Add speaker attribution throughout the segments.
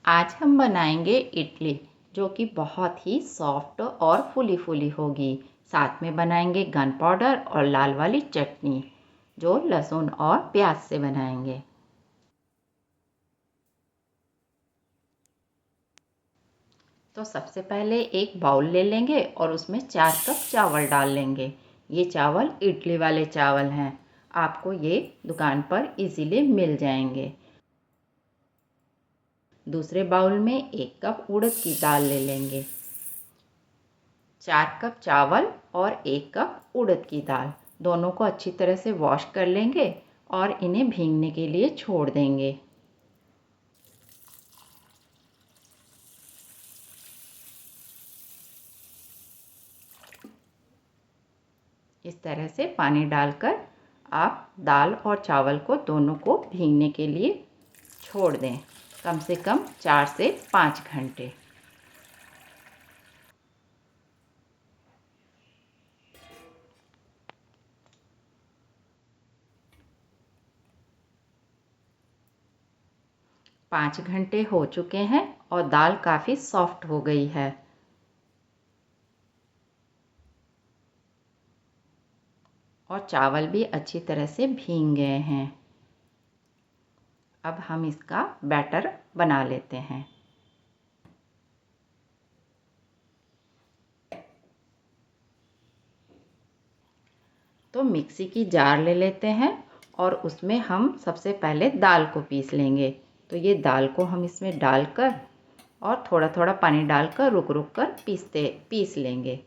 Speaker 1: आज हम बनाएंगे इडली जो कि बहुत ही सॉफ्ट और फूली फूली होगी। साथ में बनाएंगे गन पाउडर और लाल वाली चटनी जो लहसुन और प्याज से बनाएंगे। तो सबसे पहले एक बाउल ले लेंगे और उसमें 4 कप चावल डाल लेंगे। ये चावल इडली वाले चावल हैं, आपको ये दुकान पर इजीली मिल जाएंगे। दूसरे बाउल में 1 कप उड़द की दाल ले लेंगे। 4 कप चावल और 1 कप उड़द की दाल, दोनों को अच्छी तरह से वॉश कर लेंगे और इन्हें भीगने के लिए छोड़ देंगे। इस तरह से पानी डालकर आप दाल और चावल को दोनों को भीगने के लिए छोड़ दें, कम से कम 4 से 5 घंटे। पाँच घंटे हो चुके हैं और दाल काफ़ी सॉफ्ट हो गई है। और चावल भी अच्छी तरह से भीग गए हैं। अब हम इसका बैटर बना लेते हैं। तो मिक्सी की जार ले लेते हैं और उसमें हम सबसे पहले दाल को पीस लेंगे। तो ये दाल को हम इसमें डालकर और थोड़ा थोड़ा पानी डालकर रुक रुक कर पीस लेंगे।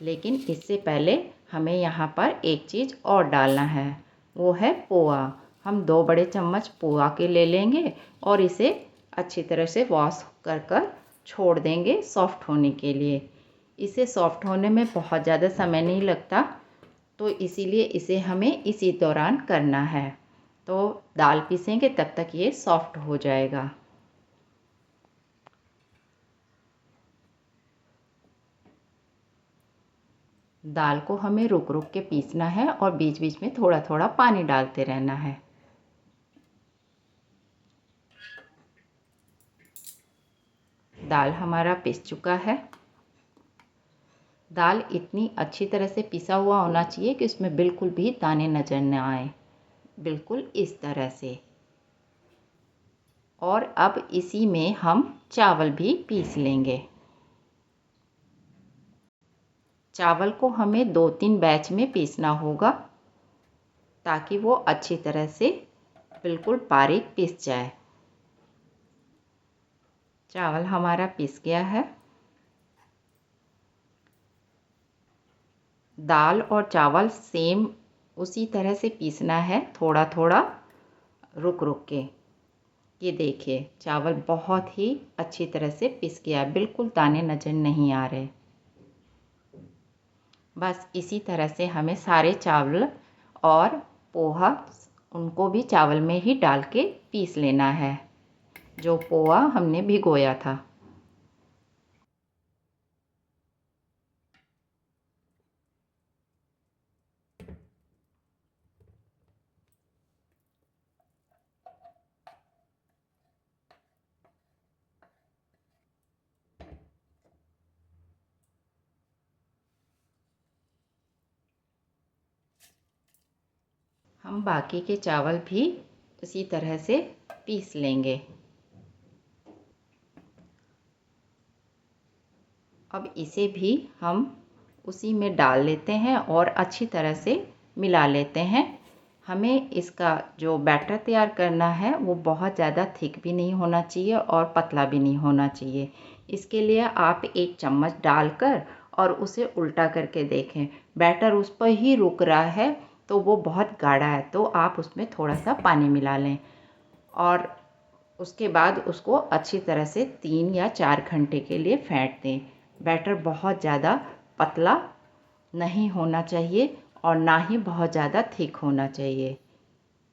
Speaker 1: लेकिन इससे पहले हमें यहाँ पर एक चीज़ और डालना है, वो है पोहा। हम 2 बड़े चम्मच पोहा के ले लेंगे और इसे अच्छी तरह से वॉश कर कर छोड़ देंगे सॉफ्ट होने के लिए। इसे सॉफ्ट होने में बहुत ज़्यादा समय नहीं लगता, तो इसीलिए इसे हमें इसी दौरान करना है। तो दाल पीसेंगे तब तक ये सॉफ्ट हो जाएगा। दाल को हमें रुक रुक के पीसना है और बीच बीच में थोड़ा थोड़ा पानी डालते रहना है। दाल हमारा पिस चुका है। दाल इतनी अच्छी तरह से पिसा हुआ होना चाहिए कि उसमें बिल्कुल भी दाने नजर न आए, बिल्कुल इस तरह से। और अब इसी में हम चावल भी पीस लेंगे। चावल को हमें 2-3 बैच में पीसना होगा ताकि वो अच्छी तरह से बिल्कुल बारीक पिस जाए। चावल हमारा पिस गया है। दाल और चावल सेम उसी तरह से पीसना है, थोड़ा थोड़ा रुक रुक के। ये देखिए चावल बहुत ही अच्छी तरह से पिस गया, बिल्कुल दाने नजर नहीं आ रहे। बस इसी तरह से हमें सारे चावल और पोहा उनको भी चावल में ही डाल के पीस लेना है, जो पोहा हमने भिगोया था। हम बाकी के चावल भी इसी तरह से पीस लेंगे। अब इसे भी हम उसी में डाल लेते हैं और अच्छी तरह से मिला लेते हैं। हमें इसका जो बैटर तैयार करना है वो बहुत ज़्यादा थिक भी नहीं होना चाहिए और पतला भी नहीं होना चाहिए। इसके लिए आप 1 चम्मच डालकर और उसे उल्टा करके देखें। बैटर उस पर ही रुक रहा है तो वो बहुत गाढ़ा है, तो आप उसमें थोड़ा सा पानी मिला लें और उसके बाद उसको अच्छी तरह से 3 या 4 घंटे के लिए फेंट दें। बैटर बहुत ज़्यादा पतला नहीं होना चाहिए और ना ही बहुत ज़्यादा थिक होना चाहिए।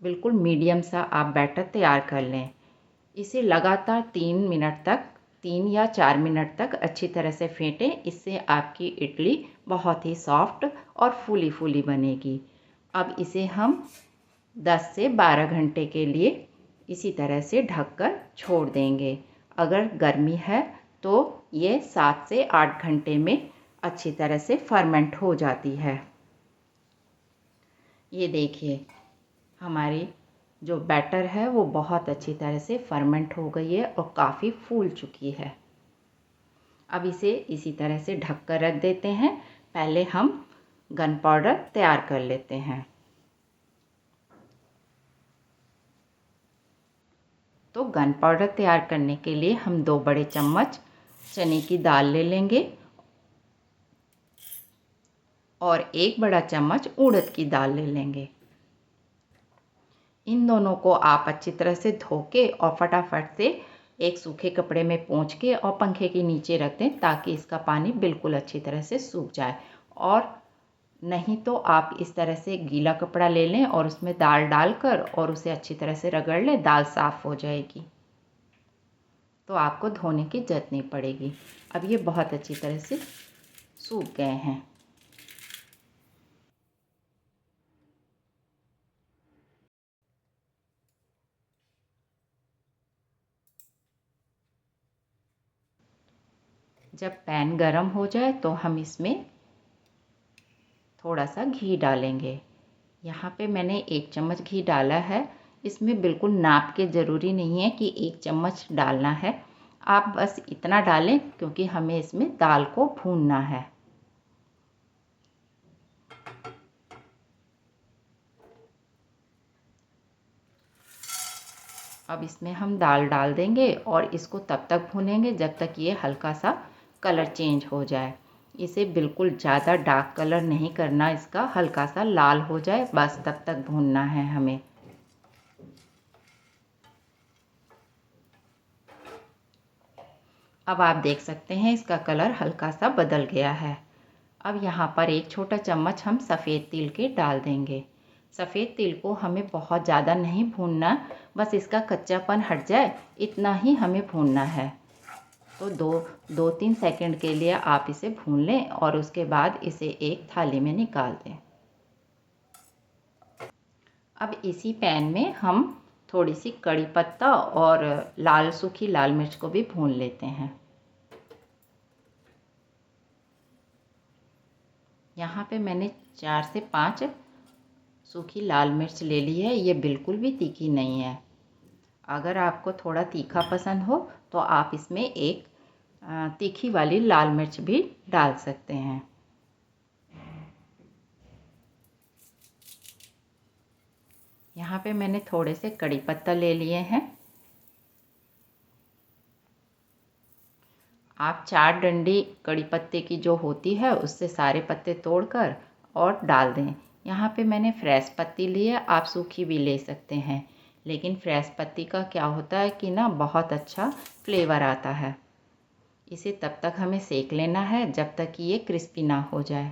Speaker 1: बिल्कुल मीडियम सा आप बैटर तैयार कर लें। इसे लगातार 3 या 4 मिनट तक अच्छी तरह से फेंटें। इससे आपकी इडली बहुत ही सॉफ्ट और फूली फूली बनेगी। अब इसे हम 10 से 12 घंटे के लिए इसी तरह से ढककर छोड़ देंगे। अगर गर्मी है तो ये 7 से 8 घंटे में अच्छी तरह से फर्मेंट हो जाती है। ये देखिए हमारी जो बैटर है वो बहुत अच्छी तरह से फर्मेंट हो गई है और काफ़ी फूल चुकी है। अब इसे इसी तरह से ढक कर रख देते हैं। पहले हम गन पाउडर तैयार कर लेते हैं। तो गन पाउडर तैयार करने के लिए हम 2 बड़े चम्मच चने की दाल ले लेंगे और 1 बड़ा चम्मच उड़द की दाल ले लेंगे। इन दोनों को आप अच्छी तरह से धो के और फटाफट से एक सूखे कपड़े में पोंछ के और पंखे के नीचे रख दें ताकि इसका पानी बिल्कुल अच्छी तरह से सूख जाए। और नहीं तो आप इस तरह से गीला कपड़ा ले लें और उसमें दाल डालकर और उसे अच्छी तरह से रगड़ लें, दाल साफ़ हो जाएगी। तो आपको धोने की ज़रूरत नहीं पड़ेगी। अब ये बहुत अच्छी तरह से सूख गए हैं। जब पैन गरम हो जाए तो हम इसमें थोड़ा सा घी डालेंगे। यहाँ पे मैंने 1 चम्मच घी डाला है। इसमें बिल्कुल नाप के ज़रूरी नहीं है कि 1 चम्मच डालना है। आप बस इतना डालें क्योंकि हमें इसमें दाल को भूनना है। अब इसमें हम दाल डाल देंगे और इसको तब तक भूनेंगे जब तक ये हल्का सा कलर चेंज हो जाए। इसे बिल्कुल ज़्यादा डार्क कलर नहीं करना, इसका हल्का सा लाल हो जाए बस तब तक भूनना है हमें। अब आप देख सकते हैं इसका कलर हल्का सा बदल गया है। अब यहाँ पर 1 छोटा चम्मच हम सफ़ेद तिल के डाल देंगे। सफ़ेद तिल को हमें बहुत ज़्यादा नहीं भूनना, बस इसका कच्चापन हट जाए इतना ही हमें भूनना है। तो 2-3 सेकंड के लिए आप इसे भून लें और उसके बाद इसे एक थाली में निकाल दें। अब इसी पैन में हम थोड़ी सी कड़ी पत्ता और सूखी लाल मिर्च को भी भून लेते हैं। यहाँ पे मैंने 4 से 5 सूखी लाल मिर्च ले ली है। ये बिल्कुल भी तीखी नहीं है। अगर आपको थोड़ा तीखा पसंद हो तो आप इसमें एक तीखी वाली लाल मिर्च भी डाल सकते हैं। यहाँ पे मैंने थोड़े से कड़ी पत्ता ले लिए हैं। आप 4 डंडी कड़ी पत्ते की जो होती है उससे सारे पत्ते तोड़कर और डाल दें। यहाँ पे मैंने फ्रेश पत्ती ली है, आप सूखी भी ले सकते हैं, लेकिन फ्रेश पत्ती का क्या होता है कि ना बहुत अच्छा फ्लेवर आता है। इसे तब तक हमें सेक लेना है जब तक कि ये क्रिस्पी ना हो जाए।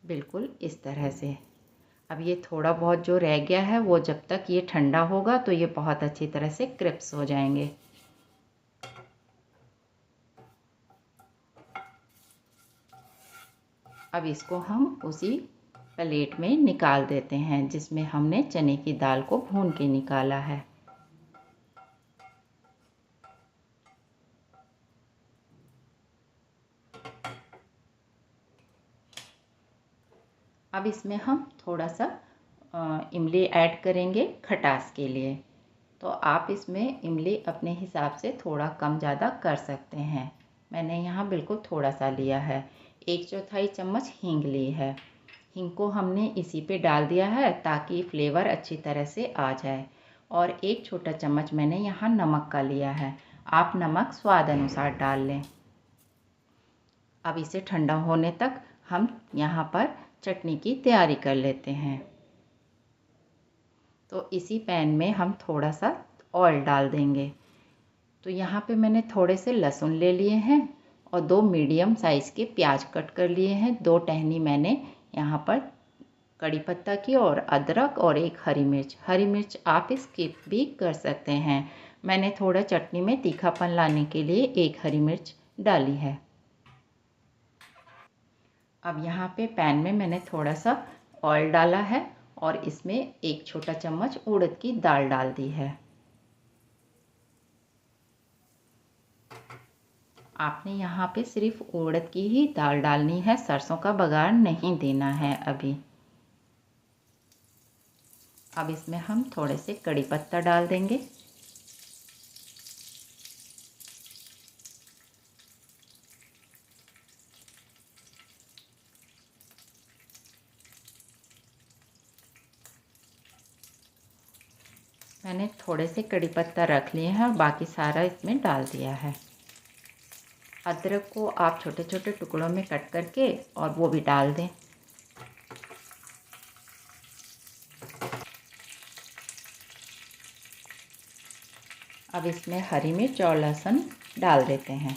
Speaker 1: बिल्कुल इस तरह से। अब ये थोड़ा बहुत जो रह गया है वो जब तक ये ठंडा होगा तो ये बहुत अच्छी तरह से क्रिस्प हो जाएंगे। अब इसको हम उसी प्लेट में निकाल देते हैं जिसमें हमने चने की दाल को भून के निकाला है। अब इसमें हम थोड़ा सा इमली ऐड करेंगे खटास के लिए। तो आप इसमें इमली अपने हिसाब से थोड़ा कम ज़्यादा कर सकते हैं। मैंने यहाँ बिल्कुल थोड़ा सा लिया है। 1/4 चम्मच हींग ली है। हींग को हमने इसी पे डाल दिया है ताकि फ्लेवर अच्छी तरह से आ जाए। और 1 छोटा चम्मच मैंने यहाँ नमक का लिया है। आप नमक स्वाद अनुसार डाल लें। अब इसे ठंडा होने तक हम यहाँ पर चटनी की तैयारी कर लेते हैं। तो इसी पैन में हम थोड़ा सा ऑयल डाल देंगे। तो यहाँ पे मैंने थोड़े से लहसुन ले लिए हैं और 2 मीडियम साइज़ के प्याज कट कर लिए हैं। 2 टहनी मैंने यहाँ पर कड़ी पत्ता की और अदरक और 1 हरी मिर्च। हरी मिर्च आप स्किप भी कर सकते हैं। मैंने थोड़ा चटनी में तीखापन लाने के लिए 1 हरी मिर्च डाली है। अब यहाँ पे पैन में मैंने थोड़ा सा ऑयल डाला है और इसमें 1 छोटा चम्मच उड़द की दाल डाल दी है। आपने यहाँ पे सिर्फ उड़द की ही दाल डालनी है, सरसों का बघार नहीं देना है अभी। अब इसमें हम थोड़े से कड़ी पत्ता डाल देंगे। मैंने थोड़े से कड़ी पत्ता रख लिए हैं और बाकी सारा इसमें डाल दिया है। अदरक को आप छोटे छोटे टुकड़ों में कट करके और वो भी डाल दें। अब इसमें हरी मिर्च और लहसुन डाल देते हैं।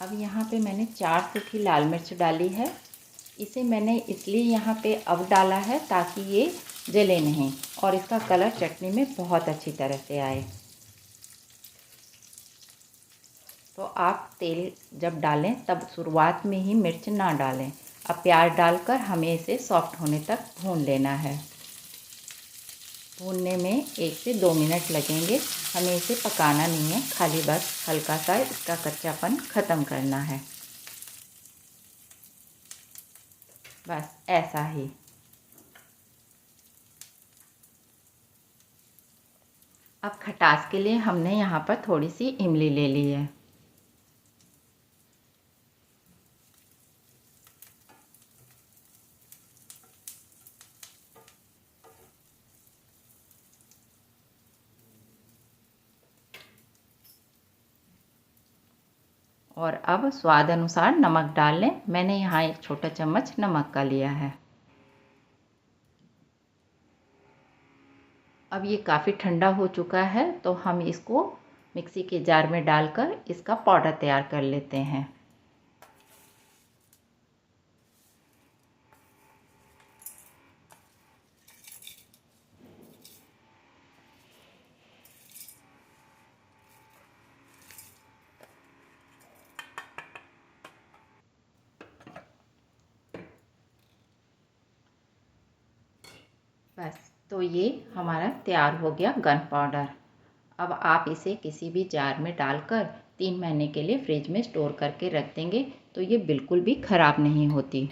Speaker 1: अब यहाँ पे मैंने 4 सूखी लाल मिर्च डाली है। इसे मैंने इसलिए यहाँ पे अब डाला है ताकि ये जले नहीं और इसका कलर चटनी में बहुत अच्छी तरह से आए। तो आप तेल जब डालें तब शुरुआत में ही मिर्च ना डालें। अब प्याज डालकर हमें इसे सॉफ्ट होने तक भून लेना है। भूनने में 1 से 2 मिनट लगेंगे। हमें इसे पकाना नहीं है, खाली बस हल्का सा इसका कच्चापन ख़त्म करना है, बस ऐसा ही। अब खटास के लिए हमने यहाँ पर थोड़ी सी इमली ले ली है। और अब स्वाद अनुसार नमक डाल लें। मैंने यहाँ 1 छोटा चम्मच नमक का लिया है। अब ये काफ़ी ठंडा हो चुका है तो हम इसको मिक्सी के जार में डालकर इसका पाउडर तैयार कर लेते हैं। बस, तो ये हमारा तैयार हो गया गन पाउडर। अब आप इसे किसी भी जार में डालकर 3 महीने के लिए फ्रिज में स्टोर करके रख देंगे तो ये बिल्कुल भी ख़राब नहीं होती।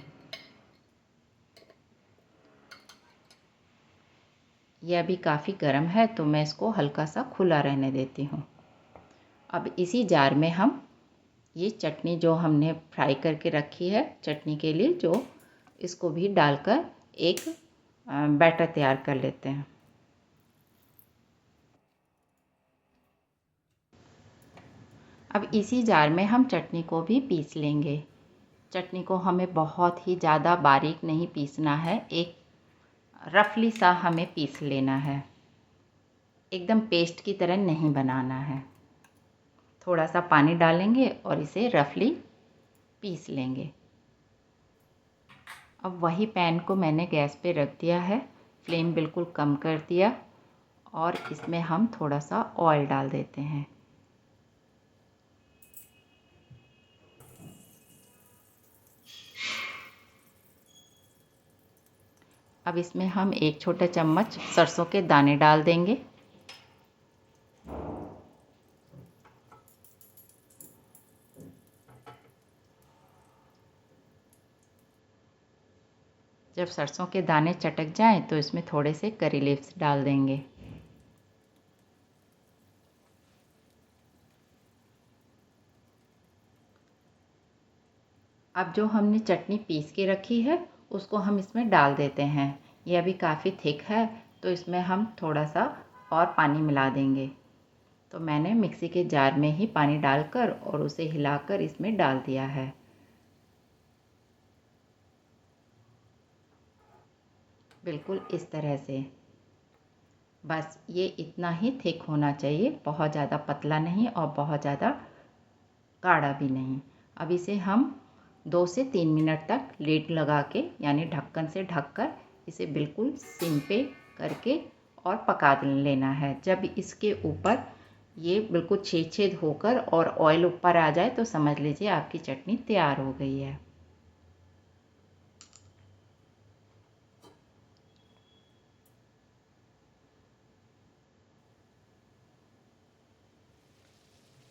Speaker 1: ये अभी काफ़ी गर्म है तो मैं इसको हल्का सा खुला रहने देती हूँ। अब इसी जार में हम ये चटनी जो हमने फ्राई करके रखी है चटनी के लिए, जो इसको भी डालकर एक बैटर तैयार कर लेते हैं। अब इसी जार में हम चटनी को भी पीस लेंगे। चटनी को हमें बहुत ही ज़्यादा बारीक नहीं पीसना है, एक रफली सा हमें पीस लेना है, एकदम पेस्ट की तरह नहीं बनाना है। थोड़ा सा पानी डालेंगे और इसे रफली पीस लेंगे। अब वही पैन को मैंने गैस पे रख दिया है, फ्लेम बिल्कुल कम कर दिया और इसमें हम थोड़ा सा ऑयल डाल देते हैं। अब इसमें हम 1 छोटा चम्मच सरसों के दाने डाल देंगे। जब सरसों के दाने चटक जाएं तो इसमें थोड़े से करी लीव्स डाल देंगे। अब जो हमने चटनी पीस के रखी है उसको हम इसमें डाल देते हैं। ये अभी काफ़ी थिक है तो इसमें हम थोड़ा सा और पानी मिला देंगे। तो मैंने मिक्सी के जार में ही पानी डालकर और उसे हिलाकर इसमें डाल दिया है। बिल्कुल इस तरह से, बस ये इतना ही थिक होना चाहिए, बहुत ज़्यादा पतला नहीं और बहुत ज़्यादा गाढ़ा भी नहीं। अब इसे हम 2 से 3 मिनट तक लीड लगा के यानी ढक्कन से ढककर इसे बिल्कुल सिम पे करके और पका लेना है। जब इसके ऊपर ये बिल्कुल छेद होकर और ऑयल ऊपर आ जाए तो समझ लीजिए आपकी चटनी तैयार हो गई है।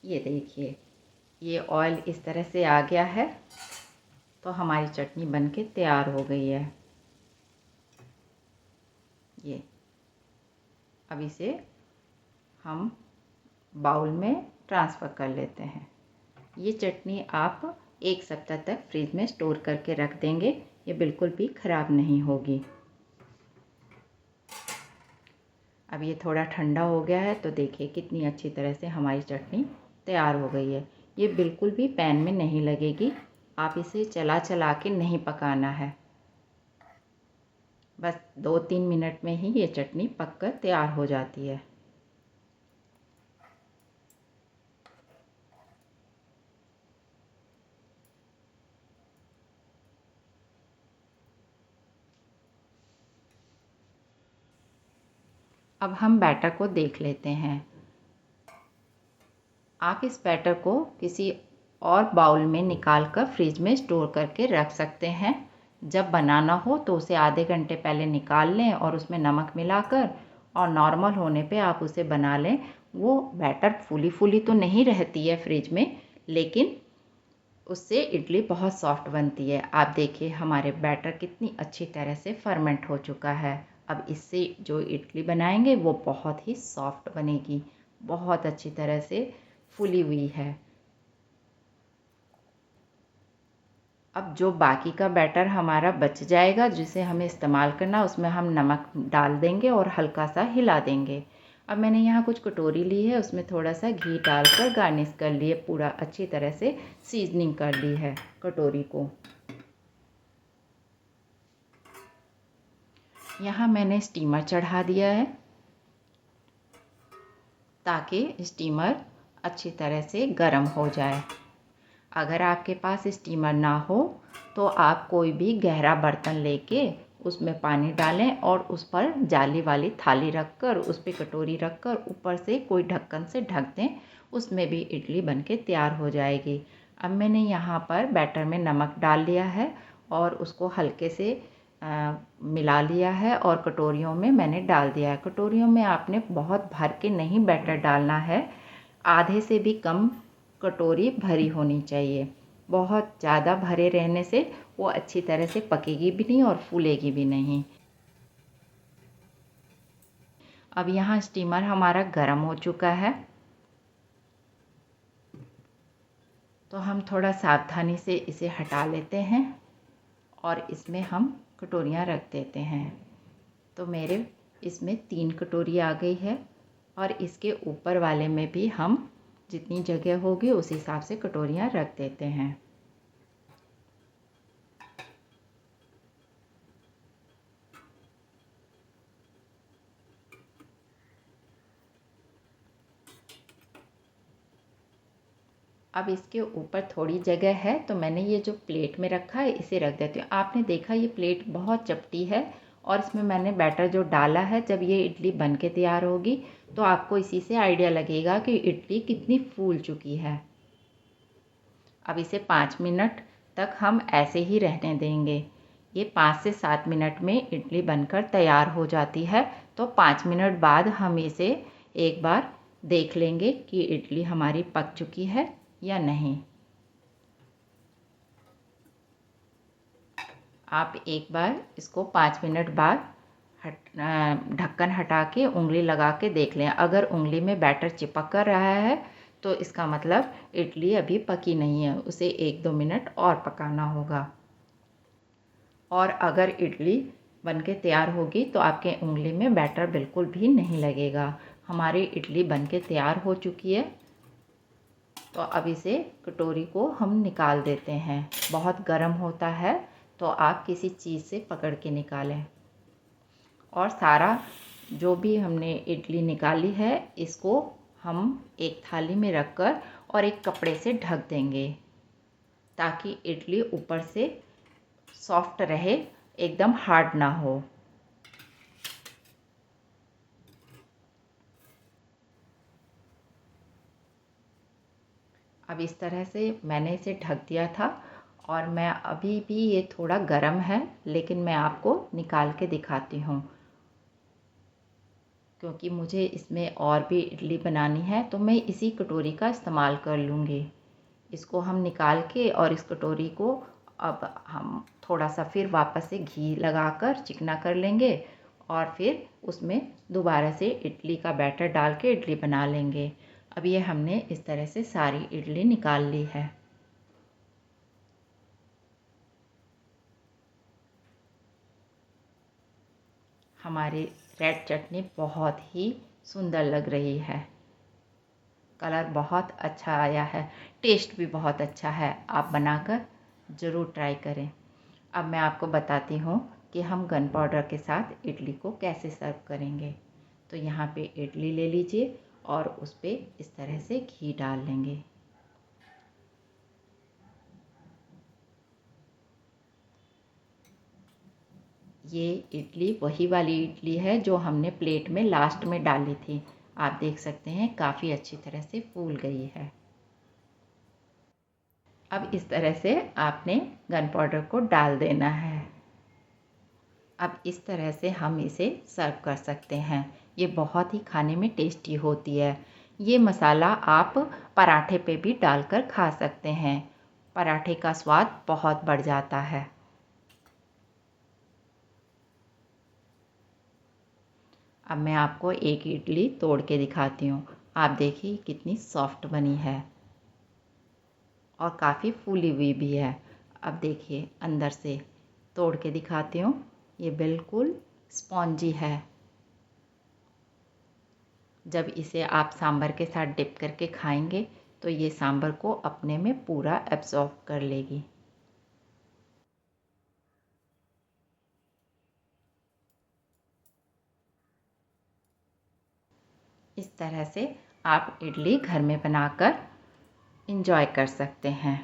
Speaker 1: ये देखिए, ये ऑयल इस तरह से आ गया है तो हमारी चटनी बनके तैयार हो गई है। ये अब इसे हम बाउल में ट्रांसफ़र कर लेते हैं। ये चटनी आप 1 सप्ताह तक फ्रिज में स्टोर करके रख देंगे, ये बिल्कुल भी ख़राब नहीं होगी। अब ये थोड़ा ठंडा हो गया है तो देखिए कितनी अच्छी तरह से हमारी चटनी तैयार हो गई है। ये बिल्कुल भी पैन में नहीं लगेगी, आप इसे चला चला के नहीं पकाना है। बस 2-3 मिनट में ही ये चटनी पककर तैयार हो जाती है। अब हम बैटर को देख लेते हैं। आप इस बैटर को किसी और बाउल में निकाल कर फ्रिज में स्टोर करके रख सकते हैं। जब बनाना हो तो उसे आधे घंटे पहले निकाल लें और उसमें नमक मिलाकर और नॉर्मल होने पे आप उसे बना लें। वो बैटर फूली फूली तो नहीं रहती है फ्रिज में, लेकिन उससे इडली बहुत सॉफ्ट बनती है। आप देखिए हमारे बैटर कितनी अच्छी तरह से फर्मेंट हो चुका है। अब इससे जो इडली बनाएंगे वो बहुत ही सॉफ्ट बनेगी, बहुत अच्छी तरह से फूली हुई है। अब जो बाकी का बैटर हमारा बच जाएगा जिसे हमें इस्तेमाल करना, उसमें हम नमक डाल देंगे और हल्का सा हिला देंगे। अब मैंने यहाँ कुछ कटोरी ली है, उसमें थोड़ा सा घी डालकर गार्निश कर लिए, पूरा अच्छी तरह से सीजनिंग कर ली है कटोरी को। यहाँ मैंने स्टीमर चढ़ा दिया है ताकि स्टीमर अच्छी तरह से गर्म हो जाए। अगर आपके पास स्टीमर ना हो तो आप कोई भी गहरा बर्तन लेके उसमें पानी डालें और उस पर जाली वाली थाली रखकर उस पर कटोरी रखकर ऊपर से कोई ढक्कन से ढक दें, उसमें भी इडली बनके तैयार हो जाएगी। अब मैंने यहाँ पर बैटर में नमक डाल लिया है और उसको हल्के से मिला लिया है और कटोरियों में मैंने डाल दिया है। कटोरियों में आपने बहुत भर के नहीं बैटर डालना है, आधे से भी कम कटोरी भरी होनी चाहिए। बहुत ज़्यादा भरे रहने से वो अच्छी तरह से पकेगी भी नहीं और फूलेगी भी नहीं। अब यहाँ स्टीमर हमारा गर्म हो चुका है तो हम थोड़ा सावधानी से इसे हटा लेते हैं और इसमें हम कटोरियाँ रख देते हैं। तो मेरे इसमें 3 कटोरी आ गई है और इसके ऊपर वाले में भी हम जितनी जगह होगी उस हिसाब से कटोरियाँ रख देते हैं। अब इसके ऊपर थोड़ी जगह है तो मैंने ये जो प्लेट में रखा है इसे रख देती हूँ। आपने देखा ये प्लेट बहुत चपटी है और इसमें मैंने बैटर जो डाला है, जब ये इडली बन के तैयार होगी तो आपको इसी से आइडिया लगेगा कि इडली कितनी फूल चुकी है। अब इसे 5 मिनट तक हम ऐसे ही रहने देंगे। ये 5 से 7 मिनट में इडली बनकर तैयार हो जाती है। तो 5 मिनट बाद हम इसे एक बार देख लेंगे कि इडली हमारी पक चुकी है या नहीं। आप एक बार इसको 5 मिनट बाद ढक्कन हटा के उंगली लगा के देख लें। अगर उंगली में बैटर चिपक कर रहा है तो इसका मतलब इडली अभी पकी नहीं है, उसे 1-2 मिनट और पकाना होगा। और अगर इडली बनके तैयार होगी तो आपके उंगली में बैटर बिल्कुल भी नहीं लगेगा। हमारी इडली बनके तैयार हो चुकी है तो अब इसे कटोरी को हम निकाल देते हैं। बहुत गर्म होता है तो आप किसी चीज़ से पकड़ के निकालें। और सारा जो भी हमने इडली निकाली है इसको हम एक थाली में रखकर और एक कपड़े से ढक देंगे ताकि इडली ऊपर से सॉफ्ट रहे, एकदम हार्ड ना हो। अब इस तरह से मैंने इसे ढक दिया था और मैं अभी भी ये थोड़ा गर्म है, लेकिन मैं आपको निकाल के दिखाती हूँ क्योंकि मुझे इसमें और भी इडली बनानी है, तो मैं इसी कटोरी का इस्तेमाल कर लूँगी। इसको हम निकाल के और इस कटोरी को अब हम थोड़ा सा फिर वापस से घी लगाकर चिकना कर लेंगे और फिर उसमें दोबारा से इडली का बैटर डाल के इडली बना लेंगे। अब ये हमने इस तरह से सारी इडली निकाल ली है। हमारी रेड चटनी बहुत ही सुंदर लग रही है, कलर बहुत अच्छा आया है, टेस्ट भी बहुत अच्छा है। आप बनाकर ज़रूर ट्राई करें। अब मैं आपको बताती हूँ कि हम गन पाउडर के साथ इडली को कैसे सर्व करेंगे। तो यहाँ पे इडली ले लीजिए और उस पर इस तरह से घी डाल लेंगे। ये इडली वही वाली इडली है जो हमने प्लेट में लास्ट में डाली थी। आप देख सकते हैं काफ़ी अच्छी तरह से फूल गई है। अब इस तरह से आपने गन पाउडर को डाल देना है। अब इस तरह से हम इसे सर्व कर सकते हैं। ये बहुत ही खाने में टेस्टी होती है। ये मसाला आप पराठे पे भी डालकर खा सकते हैं। पराठे का स्वाद बहुत बढ़ जाता है। अब मैं आपको एक इडली तोड़ के दिखाती हूँ। आप देखिए कितनी सॉफ्ट बनी है और काफ़ी फूली हुई भी है। अब देखिए अंदर से तोड़ के दिखाती हूँ, ये बिल्कुल स्पॉन्जी है। जब इसे आप सांभर के साथ डिप करके खाएंगे तो ये सांभर को अपने में पूरा एब्जॉर्ब कर लेगी। इस तरह से आप इडली घर में बनाकर एंजॉय कर सकते हैं।